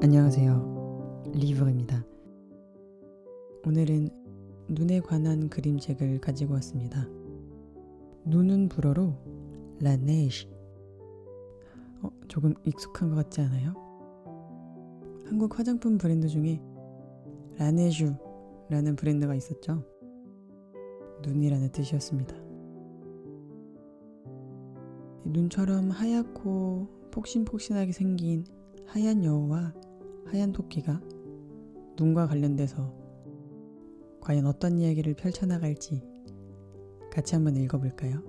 안녕하세요. 리브입니다. 오늘은 눈에 관한 그림책을 가지고 왔습니다. 눈은 불어로 La Neige. 조금 익숙한 것 같지 않아요? 한국 화장품 브랜드 중에 라네ዡ라는 브랜드가 있었죠. 눈이라는 뜻이었습니다. 눈처럼 하얗고 폭신폭신하게 생긴 하얀 여우와 하얀 토끼가 눈과 관련돼서 과연 어떤 이야기를 펼쳐나갈지 같이 한번 읽어볼까요?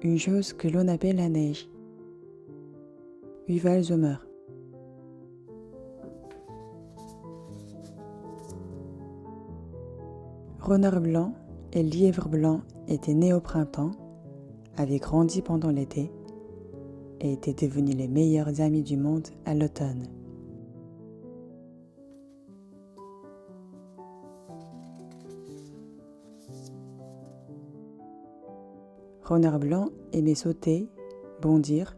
Une chose que l'on appelle la neige. Yuval Zomer. Renard blanc et lièvre blanc étaient nés au printemps, avaient grandi pendant l'été et étaient devenus les meilleurs amis du monde à l'automne. Renard blanc aimait sauter, bondir,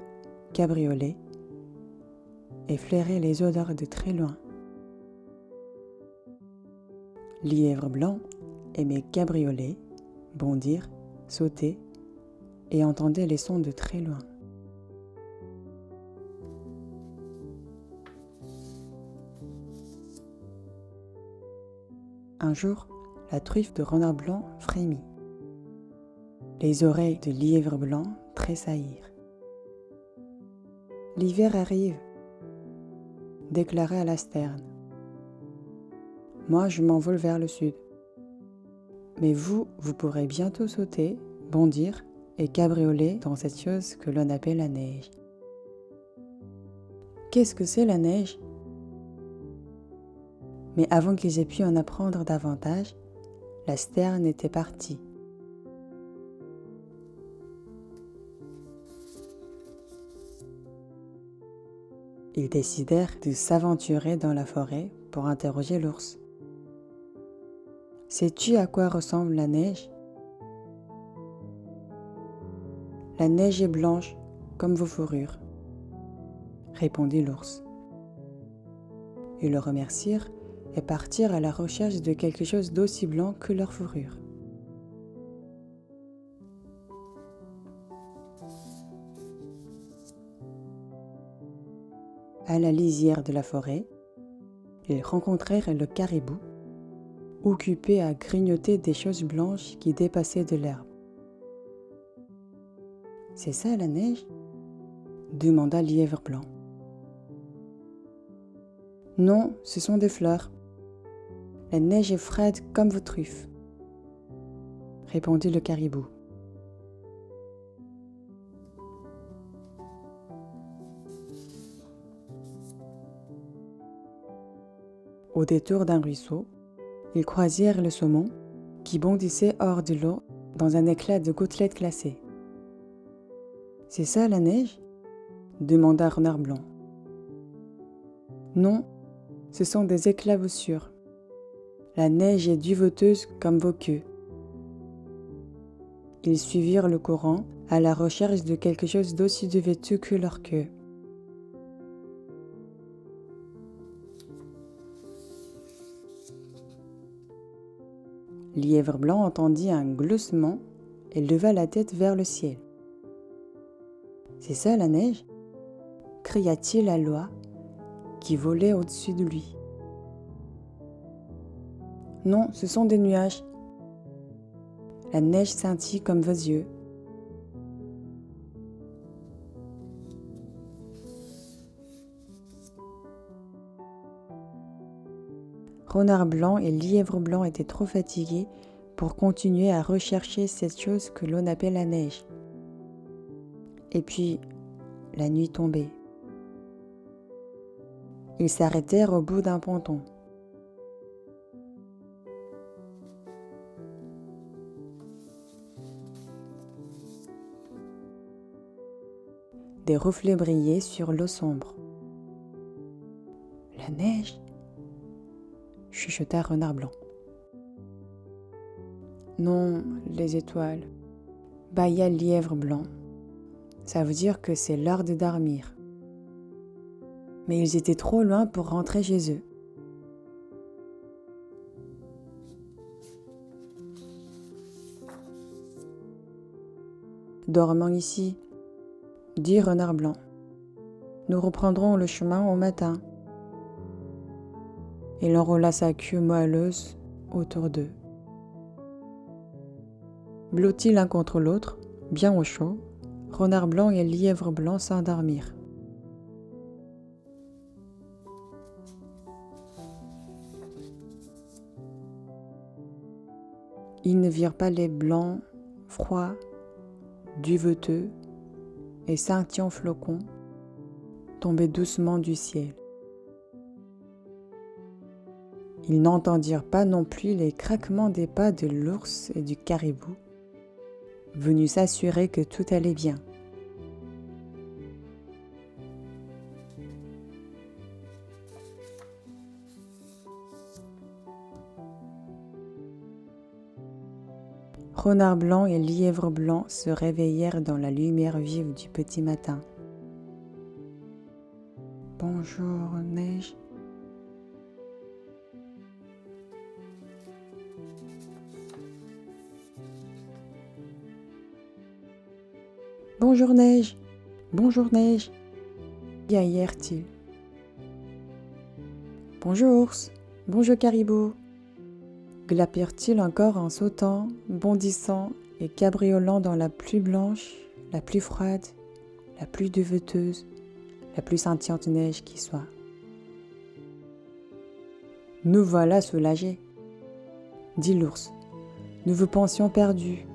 cabrioler et flairer les odeurs de très loin. Lièvre blanc aimait cabrioler, bondir, sauter et entendait les sons de très loin. Un jour, la truffe de renard blanc frémit. Les oreilles de lièvre blanc tressaillirent. « L'hiver arrive », déclara la sterne. « Moi, je m'envole vers le sud. Mais vous pourrez bientôt sauter, bondir et cabrioler dans cette chose que l'on appelle la neige. » Qu'est-ce que c'est la neige ? Mais avant qu'ils aient pu en apprendre davantage, la sterne était partie. Ils décidèrent de s'aventurer dans la forêt pour interroger l'ours. « Sais-tu à quoi ressemble la neige ? » ?»« La neige est blanche comme vos fourrures, » répondit l'ours. Ils le remercièrent et partirent à la recherche de quelque chose d'aussi blanc que leur fourrure. À la lisière de la forêt, ils rencontrèrent le caribou, occupé à grignoter des choses blanches qui dépassaient de l'herbe. « C'est ça la neige ? » demanda Lièvre blanc. « Non, ce sont des fleurs. La neige est froide comme vos truffes, » répondit le caribou. Au détour d'un ruisseau, ils croisèrent le saumon qui bondissait hors de l'eau dans un éclat de gouttelettes glacées. « C'est ça la neige ? » demanda Renard blanc. « Non, ce sont des éclaboussures. La neige est duveteuse comme vos queues. » Ils suivirent le courant à la recherche de quelque chose d'aussi duveteux que leur queue. Lièvre blanc entendit un gloussement et leva la tête vers le ciel. « C'est ça la neige ? » cria-t-il à l'oie qui volait au-dessus de lui. « Non, ce sont des nuages. La neige scintille comme vos yeux. » Renard blanc et lièvre blanc étaient trop fatigués pour continuer à rechercher cette chose que l'on appelle la neige. Et puis, la nuit tombait. Ils s'arrêtèrent au bout d'un ponton. Des reflets brillaient sur l'eau sombre. « La La neige, chuchota Renard Blanc. Non, les étoiles, bâilla Lièvre Blanc. Ça veut dire que c'est l'heure de dormir. Mais ils étaient trop loin pour rentrer chez eux. Dormons ici, dit Renard Blanc. Nous reprendrons le chemin au matin. Il enroula sa queue moelleuse autour d'eux. Blottis l'un contre l'autre, bien au chaud, Renard Blanc et Lièvre Blanc s'endormirent. Ils ne virent pas les blancs, froids, duveteux et scintillants flocons tomber doucement du ciel. Ils n'entendirent pas non plus les craquements des pas de l'ours et du caribou, venus s'assurer que tout allait bien. Renard Blanc et Lièvre Blanc se réveillèrent dans la lumière vive du petit matin. « Bonjour, neige. » « Bonjour, neige. Bonjour, neige. » piaillèrent-ils. « Bonjour, ours. Bonjour, caribou. » glapirent-ils encore en sautant, bondissant et cabriolant dans la plus blanche, la plus froide, la plus duveteuse, la plus scintillante neige qui soit. « Nous voilà soulagés, dit l'ours. Nous vous pensions perdus.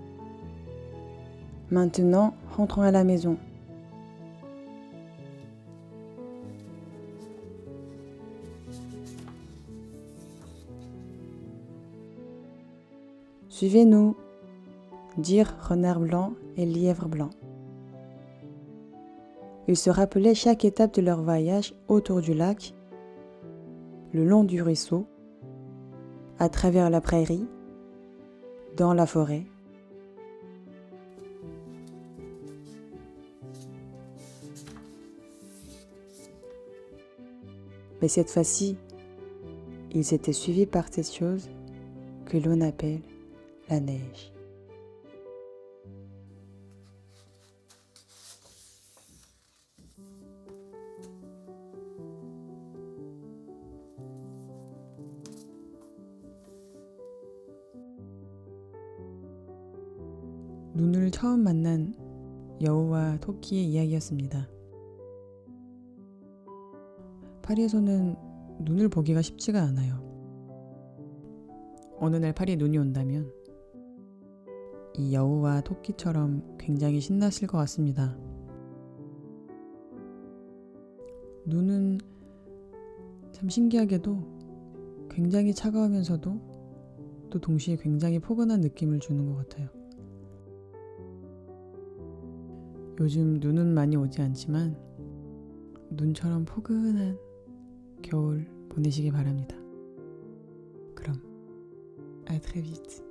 Maintenant, rentrons à la maison. » « Suivez-nous, dirent Renard Blanc et Lièvre Blanc. Ils se rappelaient chaque étape de leur voyage autour du lac, le long du ruisseau, à travers la prairie, dans la forêt. Mais cette fois-ci, ils étaient suivis par cette chose que l'on appelle la neige. 눈을 처음 만난 여우와 토끼의 이야기였습니다. 파리에서는 눈을 보기가 쉽지가 않아요. 어느 날 파리에 눈이 온다면 이 여우와 토끼처럼 굉장히 신나실 것 같습니다. 눈은 참 신기하게도 굉장히 차가우면서도 또 동시에 굉장히 포근한 느낌을 주는 것 같아요. 요즘 눈은 많이 오지 않지만 눈처럼 포근한 겨울 보내시기 바랍니다. 그럼 à très vite.